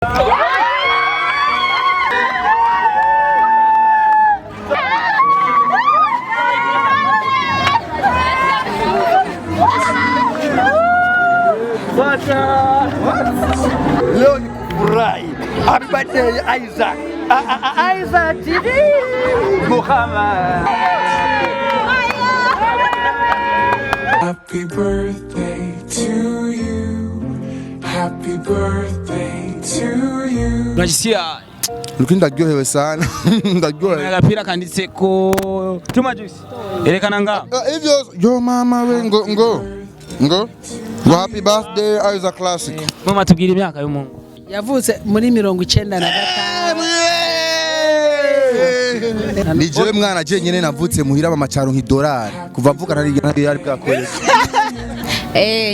Leo ni kufurahi. Happy birthday Isaac. Isaac TV. Muhammad. Happy birthday to you. Happy birthday to you. Unajisikia? Ndaryohewe sana. Ndaryohewe. Agapira kanditseko tuma juice. Erekana nga. Hivyo yo mama we ngo. Happy birthday Isaac Classic. Mama tubwira imyaka y'umuntu. Yavutse muri 95. Ni jewe mwana je nyene navutse muhira mama cyaro nk'idolari. Kuva avuka nari yari bwakoreye.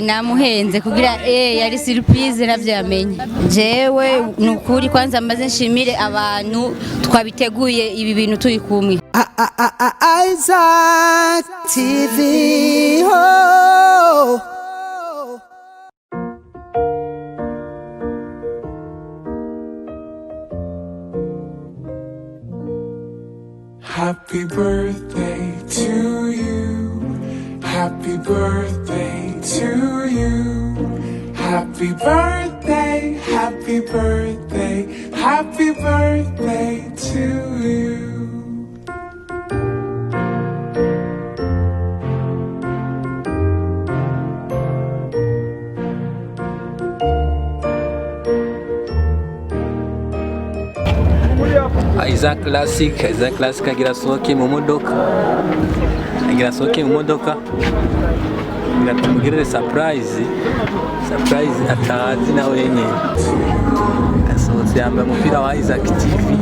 Namuhenze kugira yari surprise navyo yamenye. Jewe nukuri kwanza maze nshimire abantu twabiteguye ibi bintu turi kumwe. Isaac TV ho. Happy birthday to you. Happy birthday to you. Happy birthday, happy birthday, happy birthday to you. Isaac Classic agira soke mu modoka. Ngatumugirire surprise atazi nawe nyene. Asohotse yambaye umupira wa Isaac TV.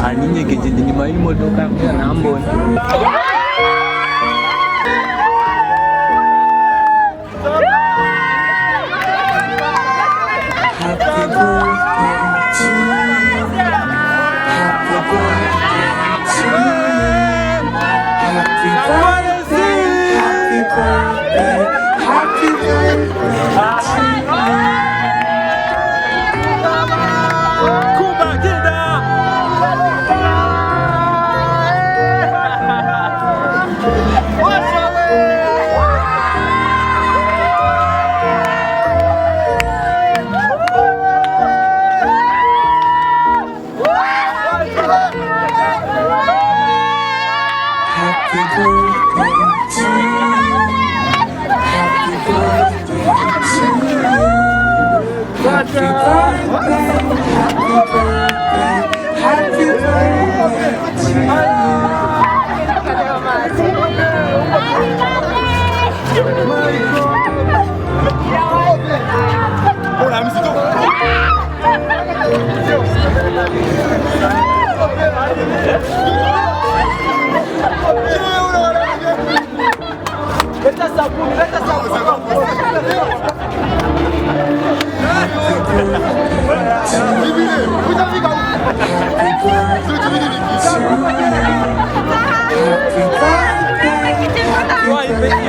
Aninyegeje inyuma y'imodoka kugira nambone.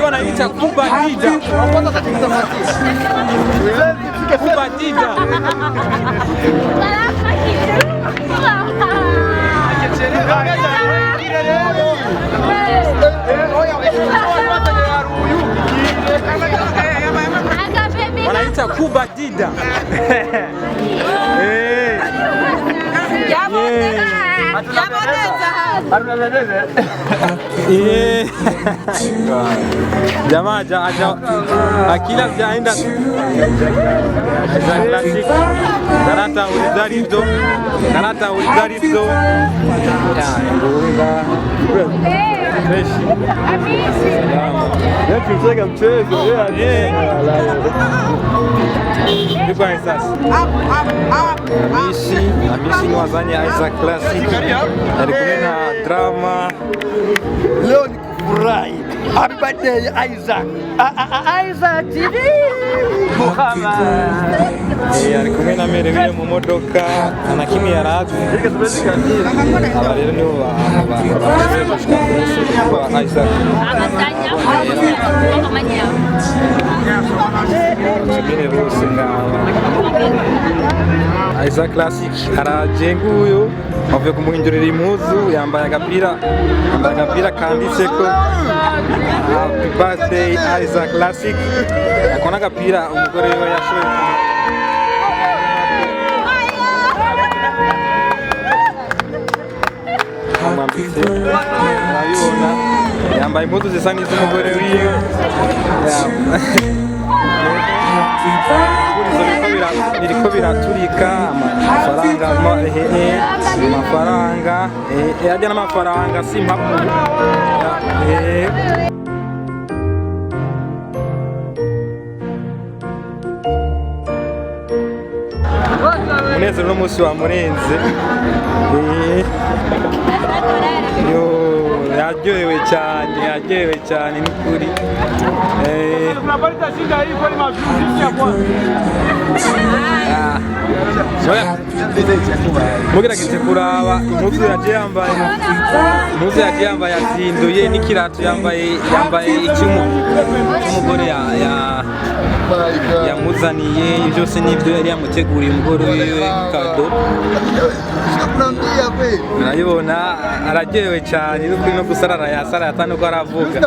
Wanaita kubadida. Kubadida. Wanaita kubadida. Jamaa akila vyaenda Classic karata ulizarizo Tucheka mchezo Amishi mwazanye Isaac Classic alikumena drama. Leo ni kufurahi. Happy birthday Isaac. Isaac TV. Muhammad. ari kumwe na Merewe mu modoka anakimwe yarazi aba rero nibo bamaze gushika ku musozi wa Isaac Sabine bose ngaba Isaac Classic araje nguyo avuye kumuhindurira impuzu yambaye agapira kanditseko Happy birthday Isaac Classic akona agapira umugore we yashoye urabibona yambaye impuzu zisa n'iz'umugore wiwe biriko biraturika amafaranga yajya n'amafaranga si impapuro umunezero n'umunsi wamurenze yaryohewe cyane n'ukuri mugerageje kuraba impuzu yagiye yambaye yazinduye n'ikirato yambaye icy'umugore yamuzaniye byose n'ibyo yari yamuteguriye umugore wiwe kado urabibona araryohewe cyane no gusarara yasara atanuko aravuga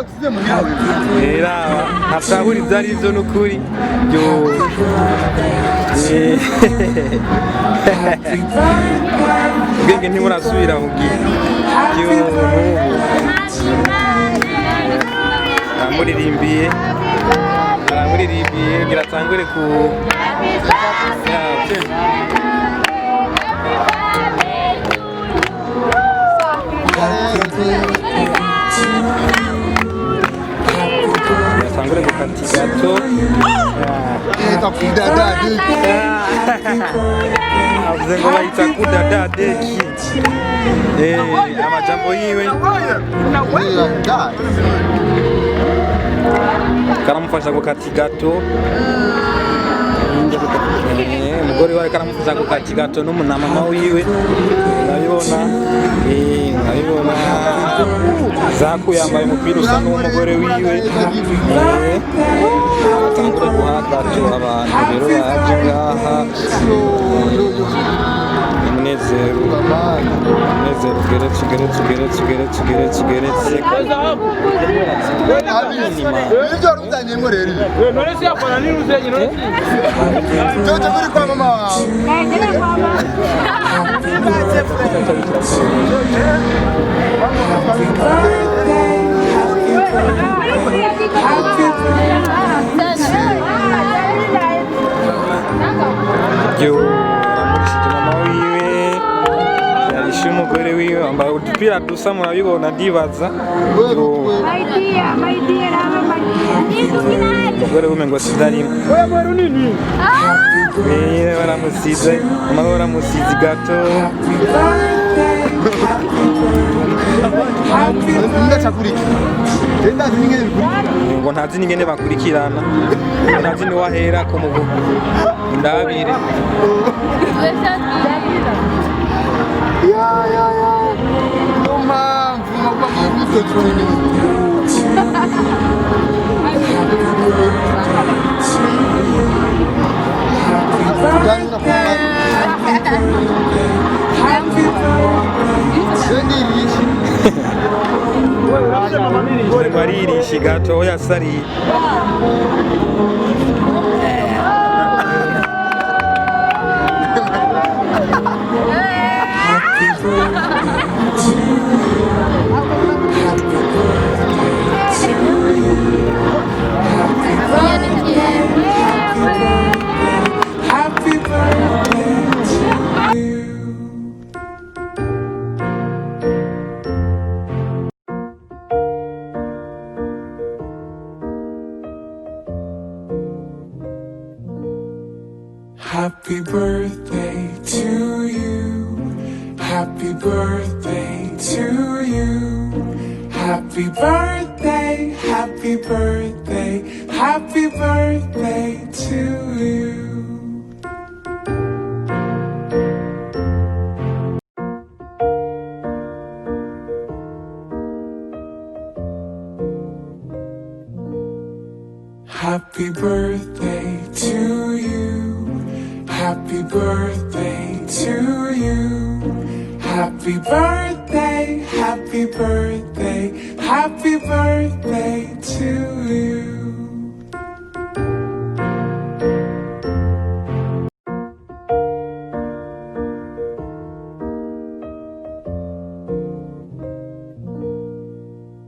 ntatahura ibyo ari byo n'ukuri ubwenge ntimurasubira mubwira aramuririmbiye ngira atangure ku atangure gukata gato avuze ngo bayita kudadadeki amajambo yiwe karamufasha gukata gato umugore we karamufasha gukata gato n'umunamama wiwe urabibona Zaku yambaye umupira usa n'umugore wiwe atangura guhagato abantu rero baje ngaha umunezero geretse ibyo ruzanyemo rero none se yakora ni ruzenye none cyo muri kwa mama umugore wiwe ambaye udupira dusa murabibona ndibaza umugore w'umengo sidarimo baramusize amabara baramusize gato ngo ntazi n'ingene bakurikirana ntazi niwahera ko mu ndabire Baririshi gato yasari Happy birthday to you. Happy birthday to you. Happy birthday. happy birthday, happy birthday to you. Happy birthday to you. Happy birthday to you. Happy birthday, happy birthday, happy birthday to you.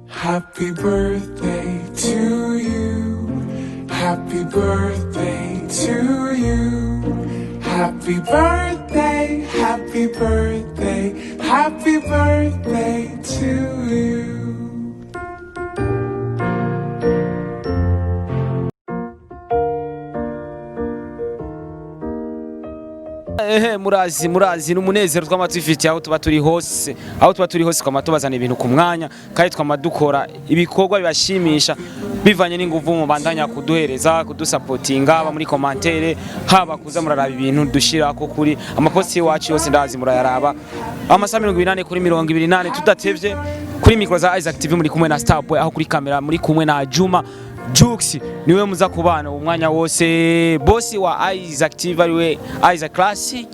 Happy birthday to you. Happy birthday to you. Happy birthday, happy birthday, happy birthday to you. murazi n'umunezero tw'amatwifitiye aho tuba turi hose kwa tubazana ibintu ku mwanya kandi twamadukora ibikorwa bibashimisha bivanye n'inguvu mu bandanya kuduhereza kudusapotinga aba muri commentaire haba kuza muraraba ibintu dushira ko kuri amaposti wacu yose ndazi murayaraba amasaha 28 kuri 28 tudatevye kuri micro za Isaac TV muri kumwe na Starboy aho kuri kamera muri kumwe na Juma Jux niwe muza kubana umwanya wose bosi wa Isaac TV ariwe Isaac Classic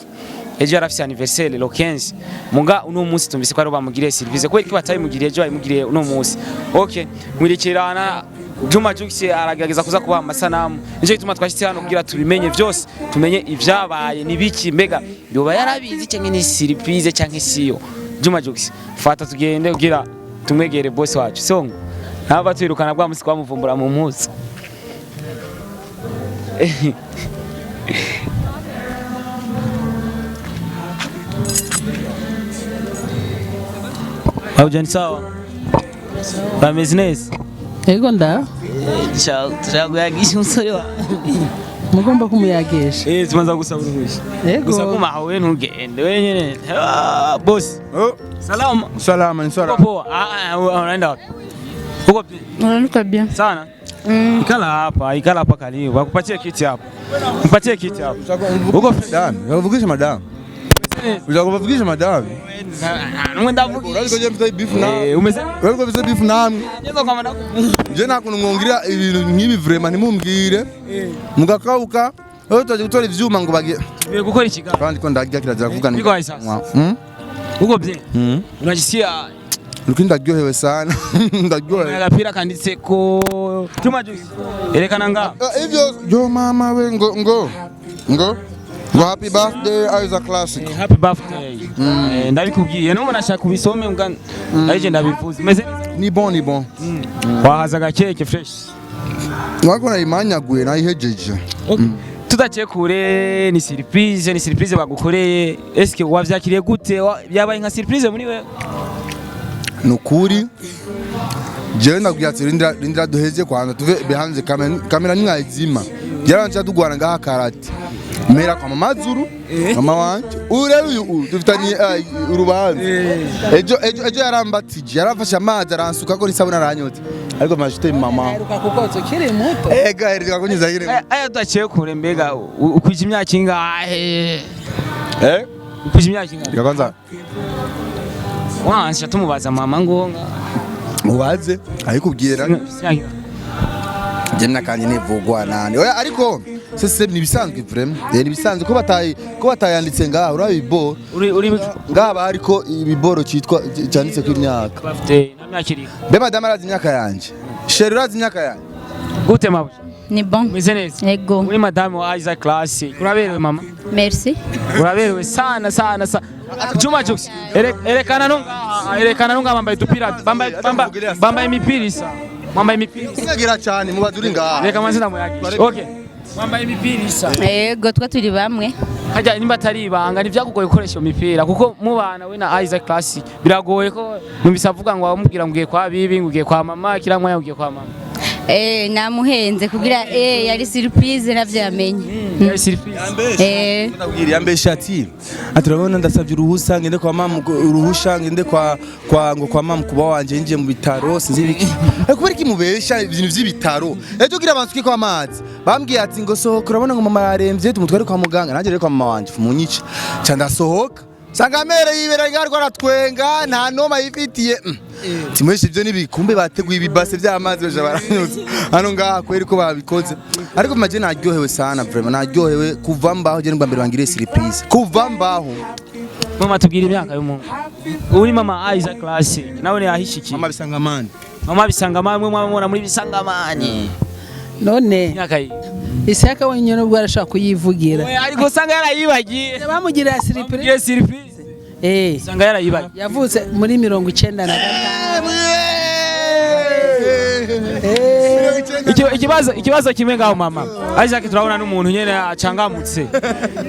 ejo arafise anniversaire le 15 munga uno munsi tumvise ko ari bamugiriye service ko batayimugiriye ejo ayimugiriye uno munsi okay mwirikirana Juma Jux aragerageza kuza kuba amasanamu nje gituma twashitse hano kugira tubimenye byose tumenye ivyabaye nibiki mbega yoba yarabizi cyangwa ni surprise cyangwa siyo Juma Jux fata tugende kugira tumwegere boss wacu songo naba twirukana bwa musi kwamuvumbura mu mpuzu Aujani sawa bameze neza Ego nda turaguyagisha umusore wa mugomba kumuyagesha tumanza gusaba uruhushya gusa kuma hawe ntugende wenyene boss salama Salama, ni salama. poa unaenda wapi uko Unanuka bien. sana ikala hapa karibu wakupatie kiti hapo mpatie kiti hapo uko Madam, unavugisha madam. Unavugisha madam. ndavugisha umeze Wewe bize beef namwe. neza kwa madam Je nakunumwongira ibintu nk'ibi vraiment nimumbwire. Mugakauka. Wewe twaje gutora ivyuma ngo bagiye. tugiye gukora ikiganiro Kandi ko ndagira kirazira kuvuga Niko wapi sasa? uko bien unajisikia Nuko ndaryohewe sana. Ndaryohewe. agapira kanditse ko Juma Jux erekana nga Ivyo yo mama we ngo happy birthday Isaac Classic. happy birthday ndabikubwiye no nashaka kubisome mbwa arije ndabivuze meze Ni bon. wahaza gakeke fresh Wako na imanyaguye nayihejeje. tudaciye kure ni surprise bagukoreye eske wavyakiriye gute yabaye nka surprise muri we Nukuri jewe ndaguyatse rindira duheze kwanza tuve behanze kamera nimwayizima yaranje tugwana ngaha karate mera kwa mama Zuru mama wanje uyu dufitanye urubanza ejo yarambatije yarafashe amazi aransuka ko risabuna aranyotse ariko majite mama kuko kiri muto hereka ko nyizagire aya tudaciye kure mbega ukwije imyaka ingahe ukwije imyaka ingahe kwanza wansha tumubaza mama ngonga ubaze ayikubwira Jena kanje nevugwa nani oya ariko sese nibisanzwe vraiment nibisanzwe ko batayanditse ngaha urabibo uri ngaba ariko ibiboro cyitwa cyanditse ko imyaka bafite namyakiri be madame arazi imyaka yanje sheri urazi imyaka yanje gute mabu Ni bon. meze neza Ego. uri madame wa Isaac Classic uraberewe mama Merci. uraberewe sana Juma Jux erekana nunga bambaye dupira bambaye imipira isa bambaye imipira Ngira cyane mubaduri ngaha reka mazina muyagisha okay bambaye imipira isa Ego twa turi bamwe. hajya nimba atari ibanga nivyakugoye gukoresha imipira kuko mubana we na Isaac Classic biragoye ko numvise avuga ngo wamubwira ngiye kwa bibi ngiye kwa mama kiramwa ngiye kwa mama namuhenze kugira yari surprise navyo yamenye. Yari surprise. Ndabwira yambesha ati aturabona ndasavye uruhusa ngende kwa mama uruhusha ngende kwa mama kuba wanje nje mu bitaro sinzibiki. Kubera iki mubesha ibintu vy'ibitaro. Ejo gira abansuki kwa amazi. Bambwiye ati ngo sohoka urabona ngo mama yaremvye tumutware kwa muganga nanje rero kwa mama wanje munyica. Ca ndasohoka. Sanga mere yibera ngarwa ratwenga nta noma yifitiye. Timweshe ivyo nibikumbe bateguye ibibase vy'amazi beje baranyuze. Hano ngaha kweri ko babikoze. Ariko maje naryohewe sana vraiment naryohewe kuva mbaho je ngwa mbere bangire surprise. Kuva mbaho. Mama tubwira imyaka y'umuntu. Uri mama Isaac Classic. Nawe ne yahishikiye. Mama bisangamani. Mama bisangamani mwe mwamubona muri bisangamani. None Imyaka yi. Isaka wenyine ubwo arashaka kuyivugira. Ariko sanga yarayibagiye. Bamugira surprise. Ye surprise. Sanga yarayibagiye. Yavutse muri 95. Ikibazo kimwe ngaho mama. Isaac turabona n'umuntu nyene acangamutse.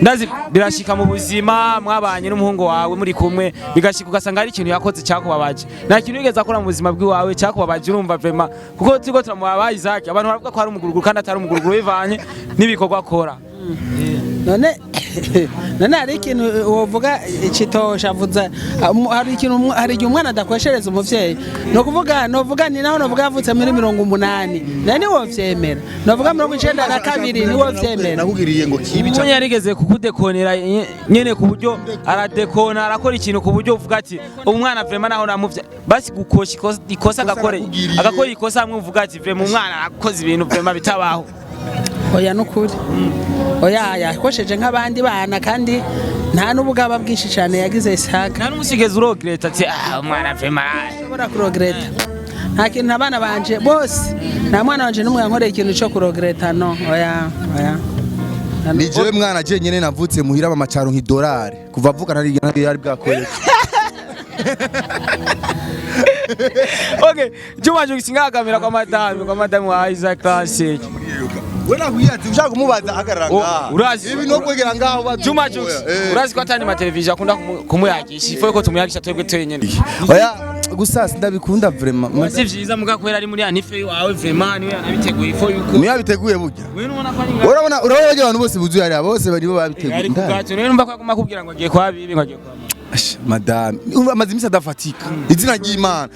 Ndazi birashika mu buzima mwabanye n'umuhungu wawe muri kumwe bigashika ugasanga ari ikintu yakoze cyakubabaje. Nta kintu yigeze akora mu buzima bw'iwawe cyakubabaje urumva vraiment. Kuko tiko turamuba Isaac abantu baravuga ko ari umuguruguru kandi atari umuguruguru bivanye n'ibikorwa akora. None hari ikintu wovuga kitosha vuza hari igihe umwana adakweshereza umuvyeyi novuga ni naho novuga yavutse muri 80 nani wovyemera novuga 92 ni wovyemera nakugiriye ngo kibi cyane yarigeze kukudekonera nyene ku buryo aradekona arakora ikintu ku buryo uvuga ati umwana vraiment naho namuvye basi gukosha ikosa agakora ikosa hamwe uvuga ati vraiment umwana arakoze ibintu vraiment bitabaho. Oya nukuri. Oya yakosheje nk'abandi bana kandi nta n'ubugaba bwinshi cyane yagize Isaka. Nta n'umusigeze urogereta ati umwana vraiment ashobora kurogereta. Nta kintu abana banje bose nta mwana wanje n'umwe yankoreye ikintu cyo kurogereta no. Oya. Ni jewe mwana je nyene navutse muhira mama cyaro nk'idolari kuva avuka ntari bwakoreka. Okay, Juma Jukisinga kamera kwa madame wa Isaac Classic. Wena kuyati ushaka kumubaza agaranga. Urazi ibi no kwegera ngaho ba Juma Juks. Urazi ko atani ma television akunda kumuyagisha. Ifo ko tumuyagisha twebwe twenyene. Oya gusa ndabikunda vraiment. Si vyiza muga kwera ari muri ANIF wawe vraiment niwe yanabiteguye ifo yuko. Niwe yabiteguye burya. Wewe ubona ko ari ngaho. Urabona abantu bose buzuye ari bose bari bo babiteguye. Ari kugato rero numva ko aguma kubwira ngo agiye kwa bibi ngo agiye kwa madame amazimisa adafatika izina ry'Imana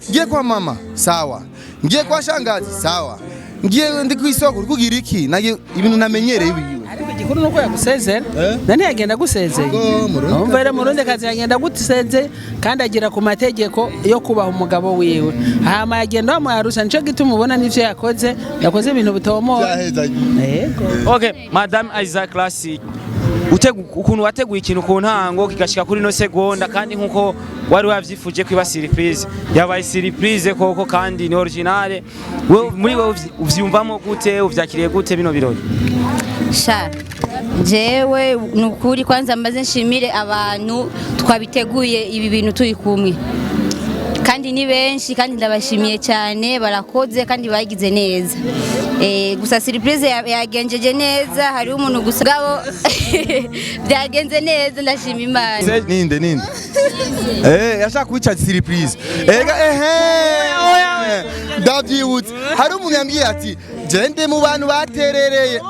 ngiye kwa mama sawa ngiye kwa shangazi sawa ngiye ndi kwisoko kugira iki nagiye ibintu namenyereye biwe ariko igikuru nuko yagusezera nani yagenda gusezeye umvere murundi kazi yagenda gusezeye kandi agira ku mategeko yo kubaha umugabo wiwe hama yagenda amwarusha nico gituma ubona n'ivyo yakoze ibintu bitomo Okay madame Isaac Classic ukuntu wateguye ikintu ku ntango kigashika kuri no segonda kandi nkuko wari wavyifuje kwiba surprise yabaye surprise koko kandi ni originale muri we uvyumvamo gute uvyakiriye gute bino birori sha jewe nukuri kwanza mbaze nshimire abantu twabiteguye ibi bintu turi kumwe kandi ni benshi kandi ndabashimiye cyane barakoze kandi bagize neza gusa surprise yagenjeje neza hari umuntu gusagabo byagenze neza ndashima Imana ninde yashaka kwica surprise ndabyibutse hari umuntu yambwiye ati gende mu bantu baterereye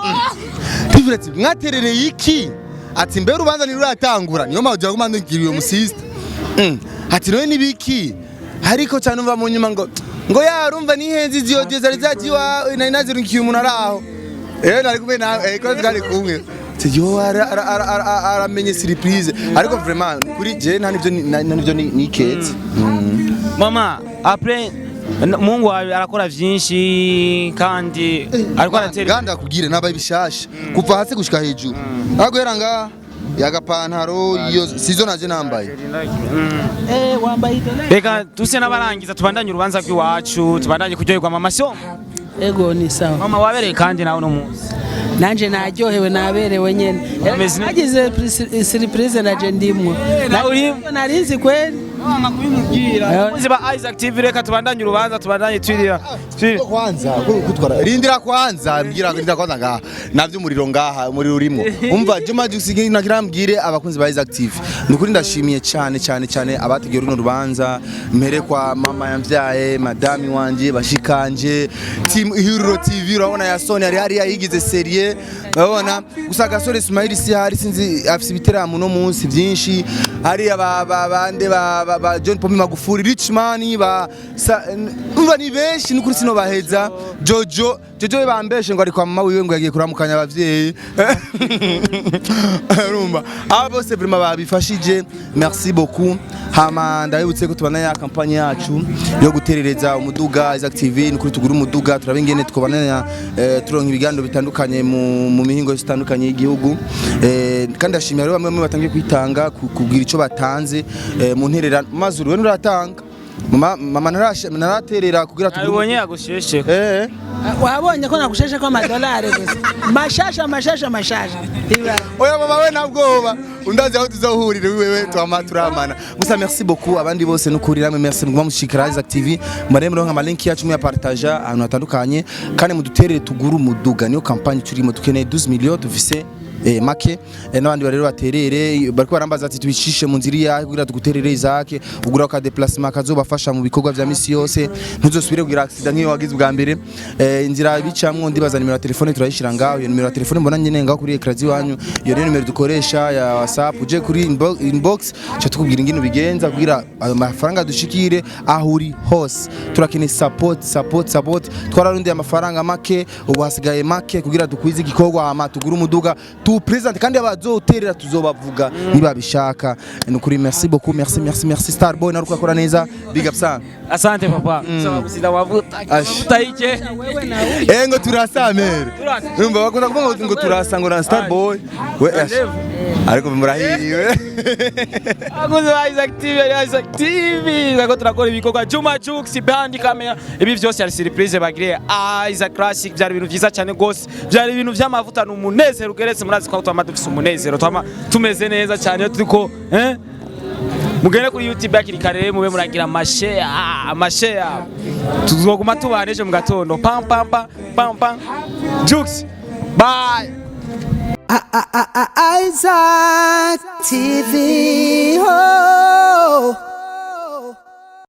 bivuretse mwaterereye iki ati mbere ubanza ni ruratangura niyo mpamvu jya gumanda ngiriye umusista ati none nibiki hariko cyane umva mu nyuma ngo yarumva nihenzi ziyogeze zari zagiwa nari nazirungiye umuntu araho nari kumwe nawe ko twari kumwe yo aramenye surprise ariko vraiment kuri je nta nivyo niketse mama après Mungu arakora vyinshi kandi ariko aratera ganda kubwire nabaye bishasha kuva hasi gushika hejuru agwera nga yagapantaro iyo sizo naje nambaye wambaye idolari reka tuse nabarangiza tubandanye urubanza rw'iwacu tubandanye kuryoherwa mama syo ego ni sawa mama wabereye kandi nawe no munsi nanje naryohewe naberewe nyene nagize surprise naje ndimwo narinzi kweli abakunzi ba Isaac TV reka tubandanye urubanza tubandanye twirira kwanza kutwara rindira kwanza mbwira rindira kwanza ngaha navyo umuriro ngaha umuriro urimo umva Juma Jusigi nakirambwire abakunzi ba Isaac TV nukuri ndashimiye cyane abategera runo rubanza mpere kwa mama yamvyaye madami wanje bashikanje team Hero TV urabona ya Sony ari yayigize serie urabona gusa gasore Ismail si hari sinzi afise ibiteramo no munsi byinshi hari abande ba John Pombe Magufuli Richman ba umva ni benshi nukuri sino baheza Jojo bambeshe ngo ari kwa mama wiwe ngo yagiye kuramukanya abavyeyi urumva abo bose vraiment babifashije merci beaucoup hama ndabibutse ko tubana ya kampanye yacu yo guterereza umuduga Isaac TV nukuri tugura umuduga turabingene twobana turonka ibiganiro bitandukanye mu mihingo zitandukanye y'igihugu kandi ashimira rero bamwe batangiye kwitanga kugira ico batanze mu nterera mazuru we nuratanga mama naraterera kugira tubonye yagusheshe wabonye ko nagusheshe ko amadolari gusa mashasha oya mama we nabwoba undazi aho tuzohurira wewe turamana gusa merci beaucoup abandi bose nukuri namwe merci muguma mushikira Isaac TV maremero nka link yacu mu ya Partage ahantu hatandukanye kandi muduterere tuguru umuduga niyo campagne turimo dukeneye 12 millions dufise make n'abandi barero baterere bariko barambaza ati tubishishe mu nziri ya kugira tuguterere Isaac ugura ka déplacement kazobafasha mu bikorwa vya misi yose ntuzosubire kugira accident nk'iyo wagize bwa mbere inzira bicamwe ndibaza nimero ya telefone turayishira ngaho iyo nimero ya telefone mbona nyene ngaho kuri ecran wanyu iyo nimero dukoresha ya WhatsApp uje kuri inbox cyo tukubwira ingino bigenza kugira amafaranga dushikire ahuri hose turakene support twararundiye amafaranga make ubu hasigaye make kugira dukwize igikorwa ama tugura umuduga present kandi abazoterera tuzobavuga niba bishaka nukuri merci beaucoup merci Starboy naruko akora neza big up sana asante papa saba gusida wavuta ike ngo turasamere urumva bakunda kuvuga ngo turasa ngo na Starboy we ariko murahiriwe aguze Isaac TV nako turakora ibikorwa Juma Jux bandi kamera ibi byose ari surprise bagire Isaac Classic byari ibintu byiza cyane gose byari ibintu by'amavuta n'umunezero ugeretse murazi ko twama dufise umunezero twama tumeze neza cyane turiko mugere kuri YouTube yakiri kare mube muragira amashare tuzoguma tubaneje mu gatondo pam Jux bye Isaac TV, oh.